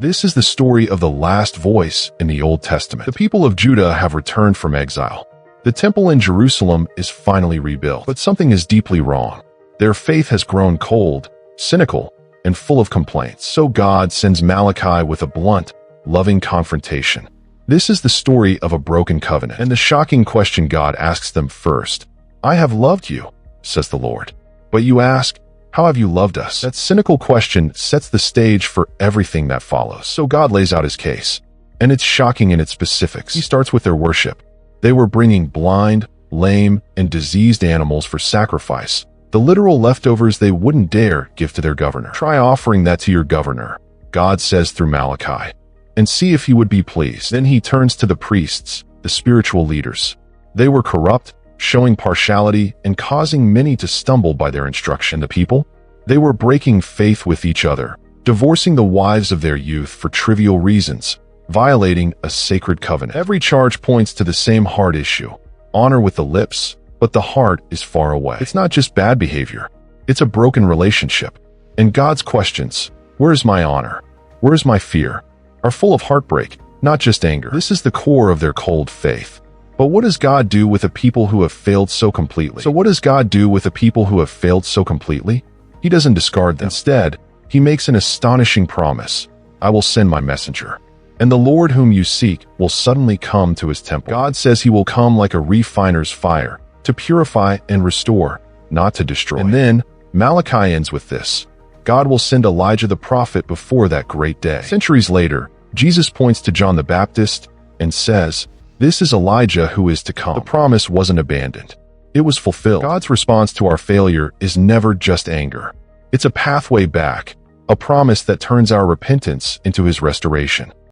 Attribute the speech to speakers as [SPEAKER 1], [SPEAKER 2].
[SPEAKER 1] This is the story of the last voice in the Old Testament. The people of Judah have returned from exile. The temple in Jerusalem is finally rebuilt, but something is deeply wrong. Their faith has grown cold, cynical, and full of complaints. So God sends Malachi with a blunt, loving confrontation. This is the story of a broken covenant, and the shocking question God asks them first. "I have loved you," says the Lord. "But you ask, how have you loved us?" That cynical question sets the stage for everything that follows. So God lays out his case, and it's shocking in its specifics. He starts with their worship. They were bringing blind, lame, and diseased animals for sacrifice, the literal leftovers they wouldn't dare give to their governor. "Try offering that to your governor," God says through Malachi, "and see if he would be pleased." Then he turns to the priests, the spiritual leaders. They were corrupt, showing partiality and causing many to stumble by their instruction. The people? They were breaking faith with each other, divorcing the wives of their youth for trivial reasons, violating a sacred covenant. Every charge points to the same heart issue: honor with the lips, but the heart is far away. It's not just bad behavior, it's a broken relationship. And God's questions, "Where's my honor? Where's my fear?" are full of heartbreak, not just anger. This is the core of their cold faith. But what does God do with a people who have failed so completely? He doesn't discard them. Instead, he makes an astonishing promise: "I will send my messenger, and the Lord whom you seek will suddenly come to his temple." God says he will come like a refiner's fire, to purify and restore, not to destroy. And then, Malachi ends with this: God will send Elijah the prophet before that great day. Centuries later, Jesus points to John the Baptist and says, "This is Elijah who is to come." The promise wasn't abandoned. It was fulfilled. God's response to our failure is never just anger. It's a pathway back, a promise that turns our repentance into his restoration.